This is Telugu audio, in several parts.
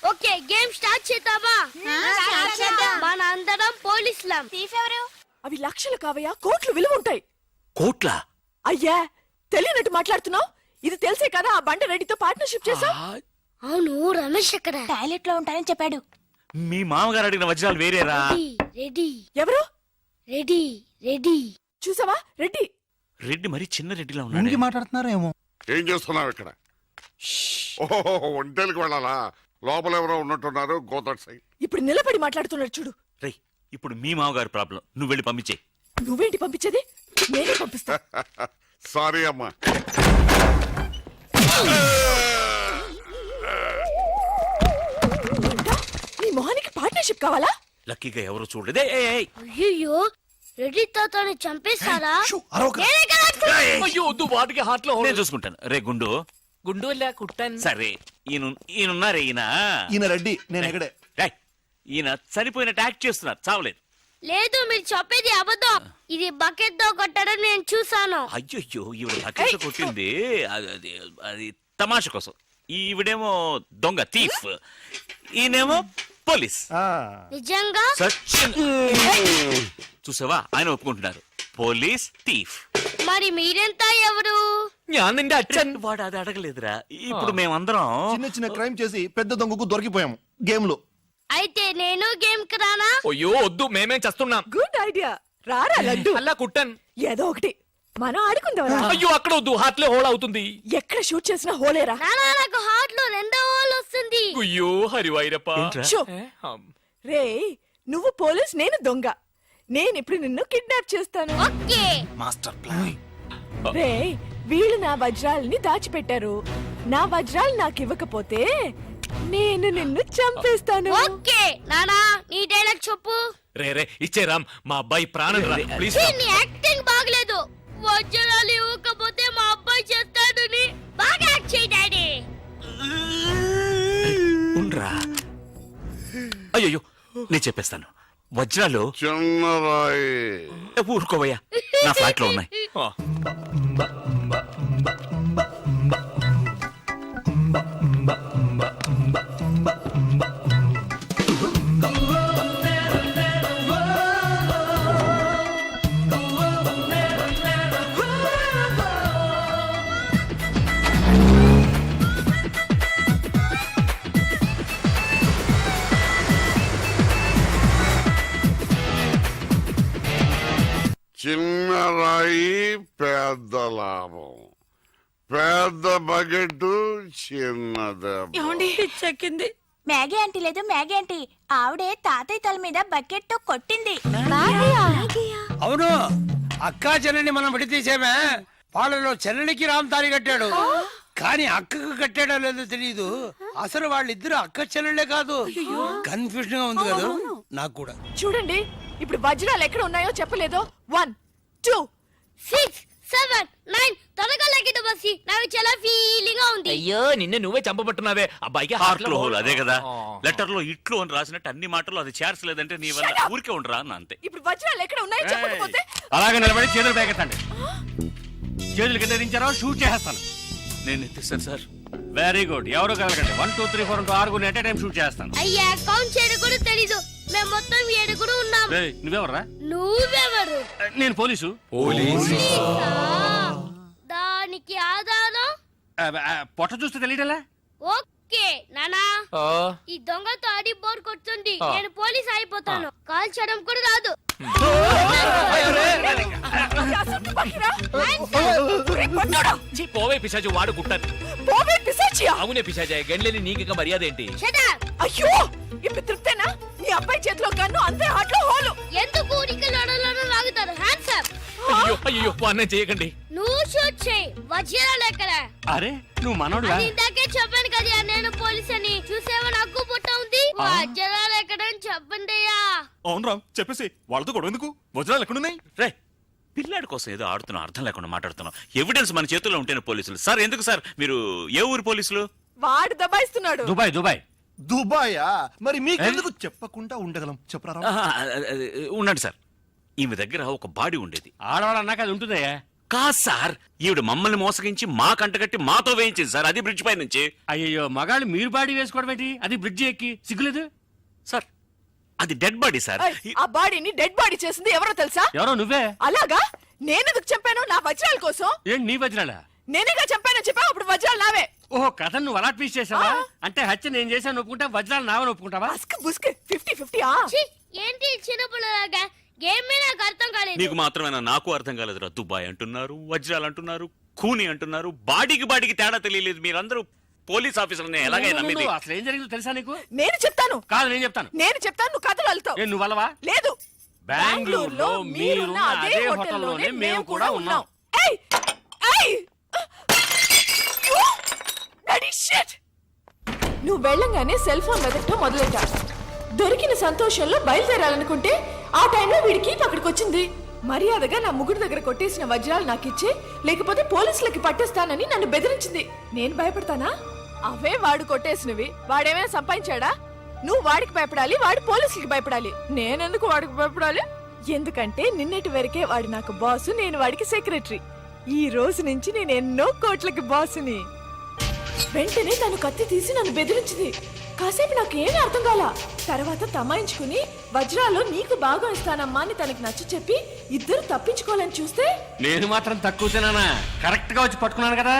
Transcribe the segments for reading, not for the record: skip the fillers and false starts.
ఓకే గేమ్ స్టార్ట్ చేద్దామా? మన అందరం పోలీసులం. తీఫెవరు? అవి లక్షలు కావయ్యా, కోట్లు విలువ ఉంటాయి. కోట్ల? అయ్యా తెలియనట్టు మాట్లాడుతున్నావు. ఇది తెలిసే కదా ఆ బండ రెడ్డితో పార్ట్నర్షిప్ చేసావు. అవును, రమేష్ ఎక్కడ? టాయిలెట్ లో ఉంటానని చెప్పాడు. మీ మామగారు అడిగిన వజ్రాలు వేరేరా? రెడీ. ఎవరు? Ready ready. చూసావా రెడ్డి? రెడ్డి మరి చిన్న రెడ్డిలా ముందుకి ఉన్నాడు. మాట్లాడుతున్నారేమో. ఏం చేస్తున్నావు ఇక్కడ? ఓహో, ఒంటేలకు వెళ్ళాలా? లోపల ఎవరో ఉన్నట్టున్నారు. Go that side. ఇప్పుడు నిలబడి మాట్లాడుతున్నాడు చూడు. రేయ్, ఇప్పుడు మీ మామగారు ప్రాబ్లం, నువ్వు వెళ్ళి పంపించే. నువ్వేంటి పంపించేది? నేనే పంపిస్తా. సారీ అమ్మా. నీ మొహానికి పార్ట్నర్షిప్ కావాలా? లక్కీగా ఎవరు చూడలేదే. అయ్యో, రెడ్డి తాతని చంపేశారా? అయ్యో వద్దు, వాటికి హార్ట్ లో నేను చూసుకుంటాను. రే గుండు, గుండు కుట్టాను. సరే ఈయనున్నారే ఈయన. ఈయన రెడ్డి, నేను ఎక్కడే. రేయ్, ఈయన చనిపోయినట్టు యాక్ట్ చేస్తున్నారు, చావలేదు. లేదు, మీరు చెప్పేది అబద్ధం. ఇది బకెట్ తో కొట్టడం నేను చూసాను. అయ్యో, ఈవిడ బకెట్ కొట్టింది అది తమాషా కోసం. ఈవిడేమో దొంగ, థీఫ్. ఈయనేమో పోలీస్. నిజంగా? సచిన్ చూసావా, ఆయన ఒప్పుకుంటున్నారు. Police, thief. మరి మీరెంత ఎవరు? ഞാൻ നിന്റെ അച്ഛൻ. వాడు అది అడగలేదురా. ఇప్పుడు మేమందరం చిన్న చిన్న క్రైమ్ చేసి పెద్ద దొంగకు దొరికిపోయాము గేమ్ లో. అయితే నేను గేమ్ కి రానా? అయ్యో వద్దు, మేమేం చేస్తున్నాం. Good idea. రారా లడ్డు. అలా కుట్టాను. ఏదో ఒకటి మనం ఆడుకుందాం. అయ్యో అక్కడ వద్దు, హార్ట్ లో హోల్ అవుతుంది. ఎక్కడ షూట్ చేసినా హోలేరా. నానా, నాకు హార్ట్ లో రెండో హోల్ వస్తుంది. అయ్యో హరివైరప్ప. ఏంట్రా? షో. రే, నువ్వు పోలీస్, నేను దొంగ. నేను ఇప్పుడు నిన్ను కిడ్నాప్ చేస్తాను. ఓకే. Master plan. రే, వీళ్ళు నా వజ్రాలని దాచిపెట్టారు. నా వజ్రాలు నాకు ఇవ్వకపోతే నేను నిన్ను చంపేస్తాను. ఓకే నానా, నీ డైలాగ్ చెప్పు. రే ఇచ్చే రామ్, మా అబ్బాయి ప్రాణం రా ప్లీజ్. ఛీ, నీ యాక్టింగ్ బాగలేదు. వజ్రాలు ఇవ్వకపోతే మా అబ్బాయి చేస్తాడని బాగా యాక్ట్ చేయి డాడీ. ఉండ్రా. అయ్యో, నేను చెప్పేస్తాను. వజ్రాలు చిన్నరాయి. ఊరుకోవయ్యా, నా ఫ్లాట్ లో ఉన్నాయి. చిన్నరాయి పెద్ద లాభం. పెద్ద బకెట్ చిన్నది. చెక్కింది. మ్యాగీ ఆంటీ లేదు, మ్యాగీ ఆంటీ. ఆవిడే తాతయ్య తల మీద బకెట్ తో కొట్టింది. అవును, అక్కా చెల్లెని మనం విడితీసేమే. వాళ్ళలో చెల్లెలికి రామ్ తారి కట్టాడు, కానీ అక్కకు కట్టాడో లేదో తెలియదు. అసలు వాళ్ళిద్దరు అక్క చెల్లెళ్ళే కాదు. కన్ఫ్యూజన్ గా ఉంది కదా నాకు కూడా. చూడండి, ఇప్పుడు వజ్రాలు ఎక్కడ ఉన్నాయో చెప్పలేదు. 1 2 6 7 9 త్వరగా లెక్కిట బస్సి. నాకు చాలా ఫీలింగ్ గా ఉంది. అయ్యో నిన్ను నువ్వే చంపబట్టున్నావే. అబ్బాయికి హార్ట్ లో హోల్ అదే కదా. లెటర్ లో ఇట్లు అని రాసినట్టు అన్ని మాటలు అది చేర్చలేదంటే నీ వల్ల ఊరికే ఉండరా అన్న అంతే. ఇప్పుడు వజ్రాలు ఎక్కడ ఉన్నాయో చెప్పకపోతే అలాగే నిలబడి చేతులు పేకెత్తండి. చేతులు కింద దించారో షూట్ చేస్తాను. నేను ఎత్తిస్తాను సార్. Very good. ఎవరు కలగండి. 1 2 3 4 6 ఎట్ టైం షూట్ చేస్తాను. అయ్యా, కౌంట్ చేయడం కూడా తెలీదు. మేము మొత్తం 7 ఉన్నాం. నువ్వెవర్రా? నువ్వెవరు? నేను పోలీసు. పోలీసు. దానికి ఆధారం? పొట్ట చూస్తే తెలియటలా? ఓకే నానా, ఈ దొంగతో ఆడి బోర్ కొడుతుంది. నేను పోలీస్ అయిపోతాను. కాల్ చేయడం కూడా రాదు. పోవే పిశాచి, వాడు కుట్టాను. అవునే పిశాచి, గండ్లేని నీకు మర్యాద ఏంటి? Shut up. అయ్యో, ఇప్పుడు తృప్తేనా? నీ అబ్బాయి చేతిలో గన్ను, అంతే హార్ట్ లో హోలు. ఎందుకు ఊరికి లడలను లాగుతారు? Hands up. అయ్యో అన్నం చేయకండి. నువ్వు షూట్ చేయి. వజ్రాలు ఎక్కడ? అరే నువ్వు మనోడు. అది ఇందాకే చెప్పాను కదా నేను పోలీస్ అని. చూసేవా, నాకు పుట్ట ఉంది. వజ్రాలు ఎక్కడని చెప్పండి అయ్యా. అవును రామ్, చెప్పేసి వాళ్ళతో గొడవ ఎందుకు? వజ్రాలు ఎక్కడున్నాయి? రే, పిల్లాడి కోసం ఏదో ఆడుతున్నాం, అర్థం లేకుండా మాట్లాడుతున్నాం. ఎవిడెన్స్ మన చేతుల్లో ఉంటేనే పోలీసులు. సార్ ఎందుకు సార్ మీరు ఏ ఊరు పోలీసులు? వాడు దబాయిస్తున్నాడు. దుబాయ్. దుబాయా? మరి మీకెందుకు చెప్పకుండా ఉండగలం? చెప్పరా. ఉండండి సార్, ఈమె దగ్గర ఒక బాడీ ఉండేది. ఆడవాళ్ళు అన్నాక అది ఉంటుందయ్యా. కాదు సార్, ఈవిడ మమ్మల్ని మోసగించి మా కంటగట్టి మాతో వేయించింది సార్, అది బ్రిడ్జ్ పై నుంచి. అయ్యో మగాళ్ళు మీరు బాడీ వేసుకోవడం ఏంటి? అది బ్రిడ్జి ఎక్కి సిగ్గులేదు. సార్ అది డెడ్ బాడీ సార్. ఏయ్, ఆ బాడీని డెడ్ బాడీ చేసింది ఎవరో తెలుసా? ఎవరో నువ్వే. అలాగా? నేనెందుకు చంపాను? నా వజ్రాల కోసం. ఏంటి నీ వజ్రాలా? నేనేగా చంపానని చెప్పావు, అప్పుడు వజ్రాలు నావే. ఓహో కథ నువ్వు అలా ట్వీస్ట్ చేసావా? ఆ. అంటే హత్య నేను చేశాను ఒప్పుకుంటా, వజ్రాలు నావని ఒప్పుకుంటావా? అస్క్ బుస్క్ 50-50 ఛీ, ఏంటి చిన్నపిల్లలాగా? గేమ్ మీద నాకు అర్థం కాలేదు. నీకు మాత్రమేనా? నాకు అర్థం కాలేదురా. దుబాయ్ అంటున్నారు, వజ్రాలు అంటున్నారు, కూని అంటున్నారు, బాడీకి తేడా తెలియలేదు. మీరందరూ పోలీస్ ఆఫీసర్ని ఎలాగైనా నమ్మింది. నువ్వు అసలు ఏం జరిగిందో తెలుసా నీకు? నేను చెప్తాను. కాదు నేను చెప్తాను. నేను చెప్తాను, నువ్వు కథలు వెళ్తావు. ఏ నువ్వు అలవా? లేదు. బెంగళూరులో మీరున్న అదే హోటల్లోనే మేము కూడా ఉన్నాం. ఏయ్ ఏయ్ యు బ్లడీ షిట్. నువ్వు వెళ్ళంగానే సెల్ ఫోన్ వెతకటం మొదలెట్టా. దొరికిన సంతోషంలో బయలుదేరాలనుకుంటే ఆ టైంలో వీడికి అక్కడికి వచ్చింది. మర్యాదగా నా ముగ్గురు దగ్గర కొట్టేసిన వజ్రాలు నాకు ఇచ్చే, లేకపోతే పోలీసులకి పట్టేస్తానని నన్ను బెదిరించింది. నేను భయపడతానా? అవే వాడు కొట్టేసినవి. వాడేమైనా సంపాదించాడా? నువ్వు వాడికి భయపడాలి, వాడు పోలీసులకి భయపడాలి. నేనెందుకు వాడికి భయపడాలి? ఎందుకంటే నిన్నటి వరకే వాడు నాకు బాసు, నేను వాడికి సెక్రటరీ. ఈ రోజు నుంచి నేను ఎన్నో కోట్లకి బాసుని. వెంటనే తను కత్తి తీసి నన్ను బెదిరించింది. కాసేపు నాకేమీ అర్థం కాల. తర్వాత తమాయించుకుని వజ్రాలు నీకు బాగా ఇస్తానమ్మా అని తనకి నచ్చ చెప్పి ఇద్దరు తప్పించుకోవాలని చూస్తే నేను మాత్రం తక్కువ తినానా? కరెక్ట్ గా వచ్చి పట్టుకున్నాను కదా.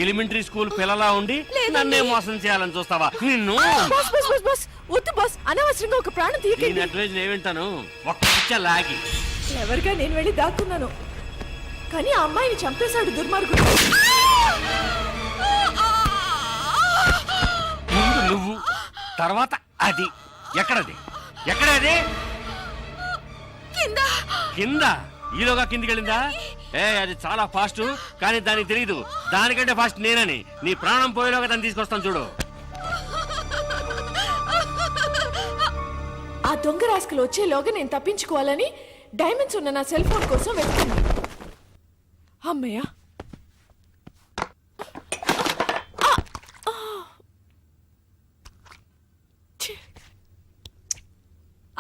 ఎలిమెంటరీ స్కూల్ పిల్లలా ఉండి నన్నే మోసం చేయాలని చూస్తావా? నిన్ను బాస్ బాస్ బాస్ బాస్ వద్దు బాస్, అనవసరంగా ఒక ప్రాణం నేను తీయకండి. అడ్వైజ్ ఏమింటాను? ఒక్క పిచ్చ లాగి ఎవరిగా నేను వెళ్ళి దాక్కున్నాను, కానీ ఆ అమ్మాయిని చంపేశాడు దుర్మార్గుడు. ముందు నువ్వు, తర్వాత అది. ఎక్కడది? ఎక్కడది? కింద. ఈలోగా కిందికి వెళ్ళిందా? ఏ అది చాలా ఫాస్ట్, కానీ దానికి తెలియదు దానికంటే ఫాస్ట్ నేనని. నీ ప్రాణం పోయేలోగా దాన్ని తీసుకొస్తాను చూడు. ఆ దొంగ రాస్కలు వచ్చేలోగా నేను తప్పించుకోవాలని డైమండ్స్ ఉన్న నా సెల్ ఫోన్ కోసం వెతుకున్నాను. అమ్మయ్య,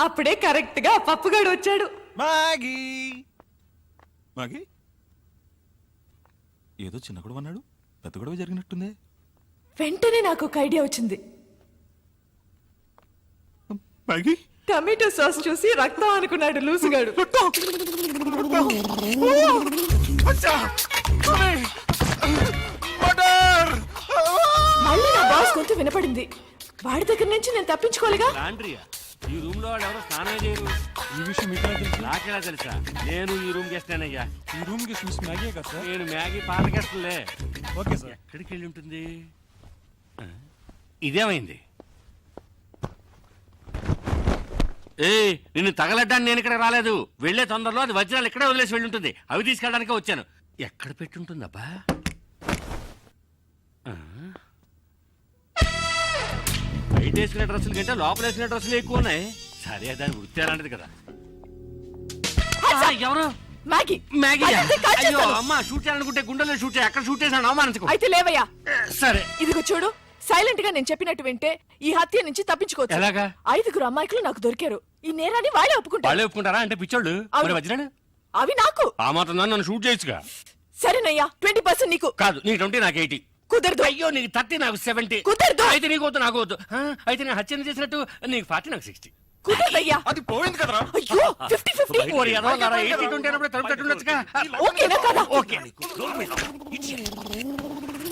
అప్పుడే కరెక్ట్ గా పప్పుగాడు వచ్చాడు. మాగీ మాగీ ఏదో చిన్న గొడవ అన్నాడు, పెద్ద గొడవ జరిగినట్టుంది. వెంటనే నాకు ఒక ఐడియా వచ్చింది. మాగీ టమాటో సాస్ చూసి రక్తం అనుకున్నాడు లూసుగాడు. మళ్ళీ నా బాస్ గొంతు వినపడింది. వాడి దగ్గర నుంచి నేను తప్పించుకోలేగా. లాండ్రియా, ఈ రూమ్ లో వాళ్ళు ఎవరో స్నానం చేయరు. ఈ విషయం మీకు తెలుసు? నాకెలా తెలుసా? నేను ఈ రూమ్ గెస్టానయ్యా. ఈ రూమ్ కి మిస్ మ్యాగీ కదా సార్? నేను మ్యాగీ పాత గెస్టులే. Okay sir. ఎక్కడికి వెళ్ళి ఉంటుంది? ఇదేమైంది? ఏ నిన్ను తగలడ్డానికి నేను ఇక్కడ రాలేదు. వెళ్లే తొందరలో అది వజ్రాలు ఇక్కడే వదిలేసి వెళ్ళి ఉంటుంది. అవి తీసుకెళ్ళడానికే వచ్చాను. ఎక్కడ పెట్టుంటుందబ్బా? బయట వేసుకునే డ్రెస్సుల కంటే లోపల వేసుకునే డ్రెస్సులు ఎక్కువ ఉన్నాయి. సరే దాని వృత్తి అలాంటిది కదా. ఎవరు? Maggi Maggi? అదంతే కాల్ అయ్యో చేస్తాను. అమ్మా, షూట్ చేయాలనుకుంటే గుండెల్లో షూట్ చేయి. అక్కడ షూట్ చేశాను, అవమానించుకో. అయితే లేవయ్యా. సరే ఇదిగో చూడు, సైలెంట్ గా నేను చెప్పినట్టు వింటే ఈ హత్య నుంచి తప్పించుకోవచ్చు. ఎలాగా? 5 అమ్మాయికులు నాకు దొరికారు. ఈ నేరాన్ని వాళ్ళే ఒప్పుకుంటారు. వాళ్ళే ఒప్పుకుంటారా? అంటే పిచ్చోళ్ళు. అవును. మరి వజ్రాలు అవి నాకు. ఆ మాత్రం దాన్ని నన్ను షూట్ చేయొచ్చుగా. సరేనయ్యా, 20% నీకు. కాదు, నీకు 20 నాకు 80. కుదరదు. అయ్యో నీకు 30 నాకు 70. కుదరదు. అయితే నీకు వద్దు, నాకు వద్దు. అయితే నేను హత్య చేసినట్టు నీకు 40 నాకు 60. కుదరదయ్యా. అది పోయింది కదరా. అయ్యో 50-50. ఓరి ఎదవలారా, 80-20 అన్నప్పుడు తలుపు కట్టుండొచ్చుగా. ఓకేనా కదా? ఓకే.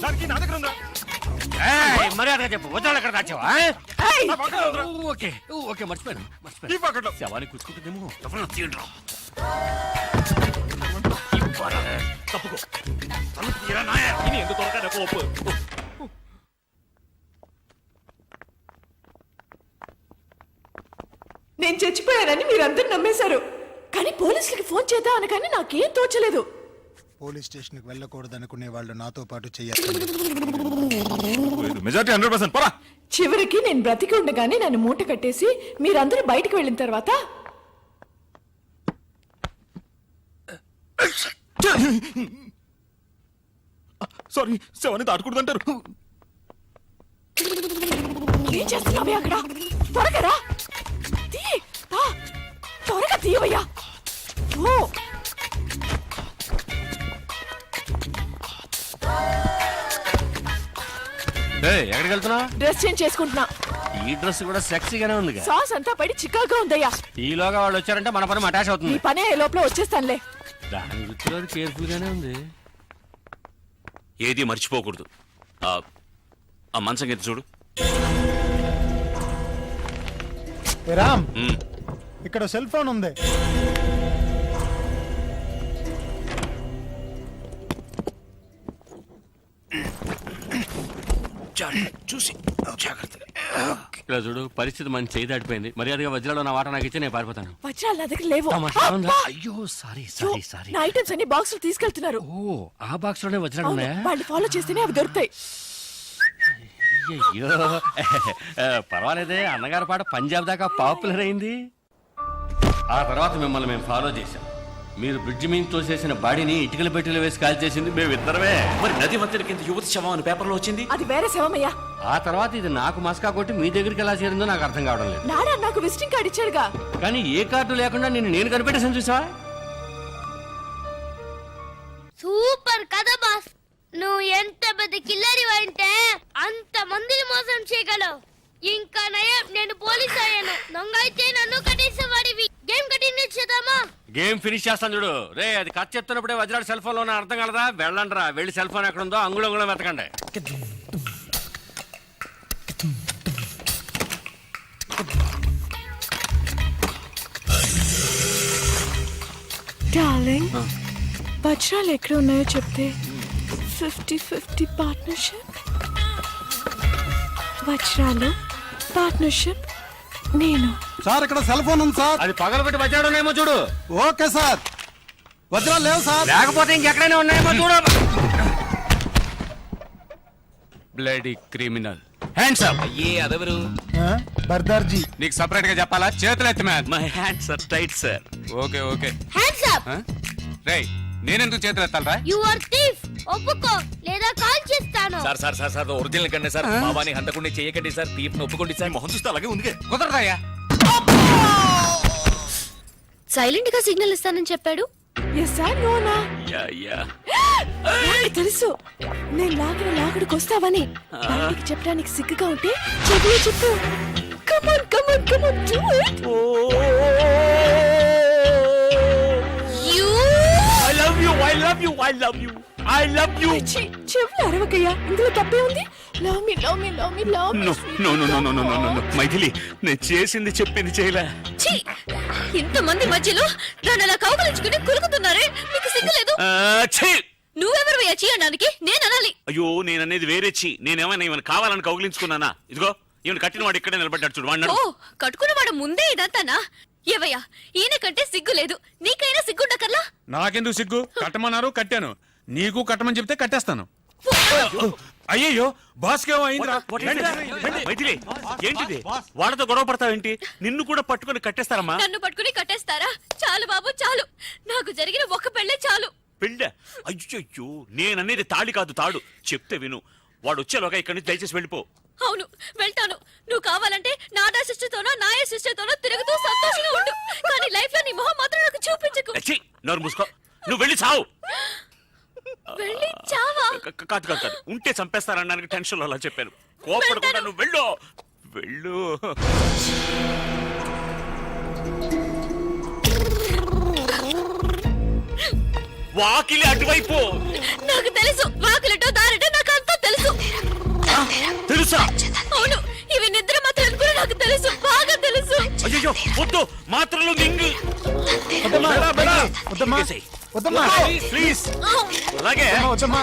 దానికి నా దగ్గర ఉందా? ఏయ్, మర్యాదగా చెప్పు, వజ్రాలు ఎక్కడ దాచావా? ఏయ్, ఓకే ఓకే, మర్చిపోయాను ఈ మర్చిపోయాను. పాకెట్లో. శవాన్ని కూర్చుకుంటుందేమో. తప్పుకో. తలుపు తీయరా నాయ. ఇని ఎందుకు దొరకదు కోపు. నేను చచ్చిపోయానని మీరందరూ నమ్మేశారు. కానీ పోలీసులకి ఫోన్ చేద్దాం అనగానే నాకేం తోచలేదు. పోలీస్ స్టేషన్కి వెళ్ళకూడదనుకునే వాళ్ళు నాతో పాటు చేయాలి. మెజారిటీ 100% పరా. చివరికి నేను బ్రతికి ఉండగానే నన్ను మూట కట్టేసి మీరందరూ బయటికి వెళ్ళిన తర్వాత సారీ, శవాన్ని దాటకూడదంటారు. ఏం చేస్తున్నావే అక్కడ? త్వరగా రా. త్వరగా తీయవయ్యా. ఓ ఎక్కడికి వెళ్తున్నావు? డ్రెస్ చేంజ్ చేసుకుంటున్నా. ఈ డ్రెస్ కూడా సెక్సీగానే ఉంది. సాస్ అంతా పడి చికాగా ఉందయ్యా. ఈలోగా వాళ్ళు వచ్చారంటే మన పని అటాచ్ నీ అవుతుంది. పనే ఏ లోపల వచ్చేస్తానులే. దాని వృత్తిలో కేర్ఫుల్ గానే ఉంది. ఏది మర్చిపోకూడదు. ఆ మంచం కింద చూడు. రామ్ ఉమ్. ఇక్కడ సెల్ ఫోన్ ఉంది. చూసి జాగ్రత్తగా. ఇలా చూడు, పరిస్థితి మంచి చేయి దాటిపోయింది. మర్యాదగా వజ్రాలు నా వాట నాకు ఇచ్చి నేను పారిపోతాను. వజ్రాలు నా దగ్గర లేవు. తమాషా ఉందా? అబ్బా! అయ్యో సారీ అయ్యో, సారీ సారీ. నా ఐటమ్స్ అన్ని బాక్స్ లో తీసుకెళ్తున్నారు. ఓ ఆ బాక్స్ లోనే వజ్రాలు అవును, ఉన్నాయా? వాళ్ళు ఫాలో చేస్తేనే అవి దొరుకుతాయి. అయ్యో పర్వాలేదే, అన్నగారి పాట పంజాబ్ దాకా పాపులర్ అయింది. ఆ తర్వాత మిమ్మల్ని మేము ఫాలో చేశాం. మీరు బ్రిడ్జి మీద తోసేసిన బాడీని ఇటుకల పెట్టెలు వేసి కాల్ చేసింది మేమిద్దరమే. మరి నది మధ్యన కింద యువతి శవం అని పేపర్లో వచ్చింది. అది వేరే శవమయ్యా. ఆ తర్వాత ఇది నాకు మస్కా కొట్టి మీ దగ్గరికి ఎలా చేరిందో నాకు అర్థం కావడం లేదు. నాడా నాకు విజిటింగ్ కార్డ్ ఇచ్చాడుగా. కానీ ఏ కార్డు లేకుండా నేను కనిపెట్టేసాను చూసా. సూపర్ కదా బాస్. నువ్వు ఎంత పెద్ద కిల్లరి అంటే అంత మందిని మోసం చేయగలవు. ఇంకా నయం, నేను పోలీస్ అయ్యాను. దొంగ అయితే నన్ను కట్టేసేవాడివి. గేమ్ కంటిన్యూ చేద్దామా? గేమ్ ఫినిష్ చేస్తాను చూడు. రే అది కథ చెప్తున్నప్పుడే వజ్రాడు సెల్ ఫోన్ లో అర్థం కలదా? వెళ్ళండి రా, వెళ్ళి సెల్ ఫోన్ ఎక్కడ ఉందో అంగుళం వెతకండి. డార్లింగ్, వజ్రాలు ఎక్కడ ఉన్నాయో చెప్తే 50-50 పార్ట్నర్షిప్. వజ్రాలు పార్ట్నర్షిప్ నేను. సార్ ఇక్కడ సెల్ ఫోన్ ఉంది సార్. అది పగలబెట్టి వజ్రాడు ఉన్నాయేమో చూడు. Okay sir. వజ్రాలు లేవు సార్. లేకపోతే ఇంకెక్కడైనా ఉన్నాయేమో చూడు. Bloody criminal. Hands up. అయ్యే అదెవరు? బర్దార్జీ. నీకు సెపరేట్ గా చెప్పాలా? చేతులు ఎత్తి man. My hands are tight sir. Okay okay. Hands up. రేయ్ నేనెందుకు చేతులు ఎత్తాలరా? You are thief. ఒప్పుకో లేదా కాల్ చేస్తాను. Sir sir sir sir original కండి సార్. బాబాని హంతకుండా చేయకండి సార్. తీర్పును ఒప్పుకోండి సార్. మొహం చూస్తే అలాగే ఉంది. కుదరదాయా? సైలెంట్ గా సిగ్నల్ ఇస్తానని చెప్పాడు. Yes sir, నోనా. యా నాకు తెలుసు నేను లాగుడికి వస్తావని. బయటికి చెప్పడానికి సిగ్గుగా ఉంటే చెవిలో చెప్పు. Come on come on come on do it. I love you. చెవులు అరవకయ్యా, ఇందులో తప్పే ఉంది. Love me love me love me love me. No Maithili, నేను చేసింది చెప్పింది చేయలే. ఇంతమంది మధ్యలో నన్ను అలా కౌగలించుకుని కులుకుతున్నారే, మీకు సిగ్గులేదు? నువ్వెవరు చేయడానికి నేను అనాలి? అయ్యో నేననేది వేరే చి. నేనేమైనా కావాలని కౌగిలించుకున్నానా? ఇదిగో ఈయన కట్టిన వాడు ఇక్కడే నిలబడ్డాడు చూడు. వాడు ఓ కట్టుకున్నవాడు ముందే ఇదంతానా? ఏవయ్యా, ఈయన కంటే సిగ్గు లేదు, నీకైనా సిగ్గుండకర్లా? నాకెందుకు సిగ్గు? కట్టమన్నారు కట్టాను. నీకు కట్టమని చెప్తే కట్టేస్తాను. అయ్యయ్యో బాస్కేమో అయిందిరా. మైథిలి ఏంటిది? వాడితో గొడవ పడతావేంటి? నిన్ను కూడా పట్టుకొని కట్టేస్తారమ్మా. నన్ను పట్టుకుని కట్టేస్తారా? చాలు బాబు చాలు, నాకు జరిగిన ఒక్క పెళ్ళే చాలు. పెళ్ళ? అయ్యో నేననేది తాళి కాదు తాడు. చెప్తే విను. వాడు వచ్చేలోగా ఇక్కడి నుంచి దయచేసి వెళ్ళిపో. అవును వెళ్తాను. నువ్వు కావాలంటే నాడా సిస్టర్తోనో నాయ సిస్టర్తోనో తిరుగుతూ సంతోషంగా ఉండు, కానీ లైఫ్ లో నీ మొహం మాత్రం నాకు చూపించకు. ఛీ, నోరు మూసుకో. నువ్వు వెళ్ళి చావు. వెళ్ళి చావా? కాదు ఉంటే చంపేస్తారనడానికి టెన్షన్ లో అలా చెప్పాను. కోపడకుండా నువ్వు వెళ్ళు వెళ్ళు. వాకిలి అటువైపు. నాకు తెలుసు, వాకిలటో దారిటో నాకు అంతా తెలుసు. తెలుసా? అవును, ఇవి నిద్ర మాత్రం కూడా నాకు తెలుసు, బాగా తెలుసు. అయ్యో వద్దు, మాత్రలు మింగు. ప్లీజ్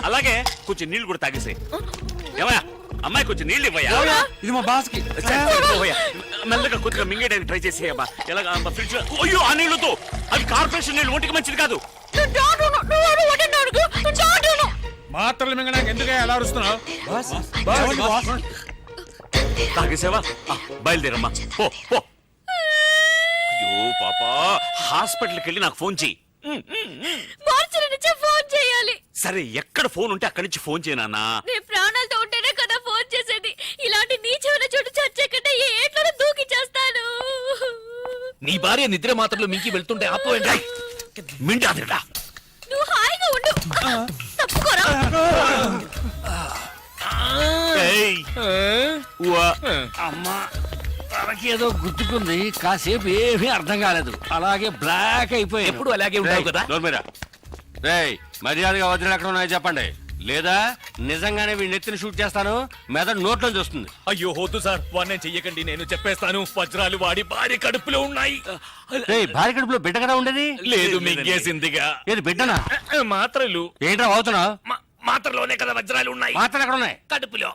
అలాగే కొంచెం నీళ్ళు కూడా తాగేసాయి. ఏమయ్యా అమ్మాయి, కొంచెం నీళ్ళు ఇవ్వయా. ఇది మా బాస్ కి. మెల్లగా కొద్దిగా మింగేయడానికి ట్రై చేసేయమ్మా. ఎలాగా ఫ్రిడ్జ్ లో? అయ్యో ఆ నీళ్ళతో, అవి కార్పొరేషన్ నీళ్ళు, ఒంటికి మంచిది కాదు. మాత్రలు మింగడానికి ఎందుకు ఎలా అరుస్తున్నావు? తాగేసావా? బయలుదేరమ్మా పో పో. అయ్యో పాపా, హాస్పిటల్కి వెళ్ళి నాకు ఫోన్ చెయ్యి. మార్చి నుంచే ఫోన్ చేయాలి. సరే ఎక్కడ ఫోన్ ఉంటే అక్కడి నుంచి ఫోన్ చేయనా? నేను ప్రాణాలతో ఉంటేనే కదా ఫోన్ చేసేది. ఇలాంటి నీచమైన చోటు చచ్చే కంటే ఏ ఏట్లోనే దూకి చేస్తాను. నీ భార్య నిద్ర మాత్రలు మింకి వెళ్తుంటే ఆపోయండి. మింటాదిరా. నువ్వు హాయిగా ఉండు. తప్పుకోరా. ఏయ్, ఉవ్వా. అమ్మా తనకేదో గుర్తుకుంది, కాసేపు ఏమీ అర్థం కాలేదు, అలాగే బ్లాక్ అయిపోయి ఎప్పుడు అలాగే ఉంటావు కదా. రేయ్ మర్యాదగా వజ్రాలు ఎక్కడ ఉన్నాయో చెప్పండి, లేదా నిజంగానే వీడిని ఎత్తిని షూట్ చేస్తాను, మెదడు నోట్లో చూస్తుంది. అయ్యో వద్దు సార్, వాడిని చెయ్యకండి, నేను చెప్పేస్తాను. వజ్రాలు వాడి భార్య కడుపులో ఉన్నాయి. రేయ్ భార్య కడుపులో బిడ్డ కదా ఉండేది? లేదు మింగేసిందిగా. ఏది బిడ్డనా? మాత్రలు ఏంట్రా అవుతున్నావు? మాత్రలోనే కదా వజ్రాలు ఉన్నాయి. మాత్రలు ఎక్కడ ఉన్నాయి? కడుపులో.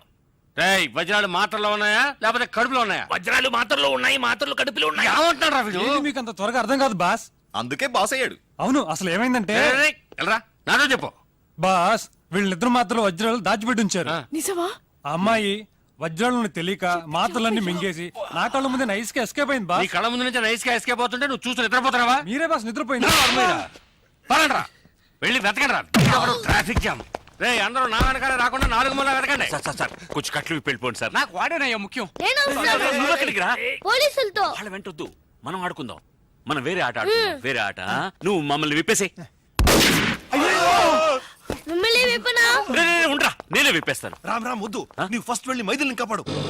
రేయ్ వజ్రాలు మాత్రలో ఉన్నాయా లేకపోతే కడుపులో ఉన్నాయా? వజ్రాలు మాత్రలో ఉన్నాయి, మాత్రలు కడుపులో ఉన్నాయి. ఏమంటున్నారా వీడు? మీకు అంత త్వరగా అర్థం కాదు బాస్. అందుకే బాస్ అయ్యాడు. అవును, అసలు ఏమైందంటే రేయ్, వెళ్ళరా నాతో చెప్పు. బాస్ వీళ్ళిద్దరు మాత్రలు వజ్రాలు దాచిపెట్టి ఉంచారు. నిజమా? ఆ అమ్మాయి వజ్రాలను తెలియక మాత్రలన్నీ మింగేసి నా కళ్ళ ముందే నైస్ గా ఎస్కేప్ అయింది నీ బాస్. కళ్ళ ముందు నుంచి నైస్ గా ఎస్కేప్ అవుతుంటే నువ్వు చూసి నిద్రపోతున్నావా? మీరే బాస్ నిద్రపోయింది. పరండ్రా వెళ్ళి వెతకండి రా, ట్రాఫిక్ జామ్. రే అందరూ నా వెనకాలే రాకుండా 4 మూల వెతకండి. సార్ కొంచెం కట్లు విప్పి వెళ్ళిపోండి సార్. నాకు వాడేనయ్యా ముఖ్యం. నేను వస్తాను. నువ్వు ఎక్కడికి రా? పోలీసులతో. వాళ్ళ వెంటొద్దు, మనం ఆడుకుందాం. మనం వేరే ఆట ఆడుకుందాం, వేరే ఆట. నువ్వు మమ్మల్ని విప్పేసే. మిమ్మల్ని విప్పనా? ఉండరా, నేనే విప్పేస్తాను. రామ్ రామ్ వద్దు, నీవు ఫస్ట్ వెళ్ళి మైథిలిని కాపాడు.